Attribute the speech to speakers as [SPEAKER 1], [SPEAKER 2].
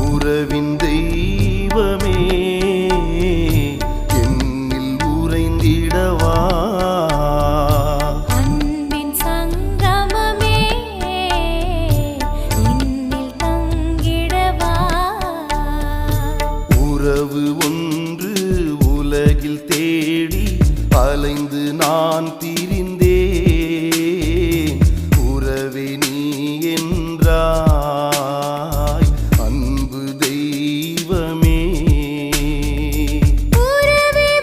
[SPEAKER 1] உறவின் தெய்வமே என்னில் உறைந்திடவா
[SPEAKER 2] அன்பின் சங்கமமே என்னில் தங்கிடவா
[SPEAKER 1] உறவு ஒன்று உலகில் தேடி அலைந்து நான் திரிந்து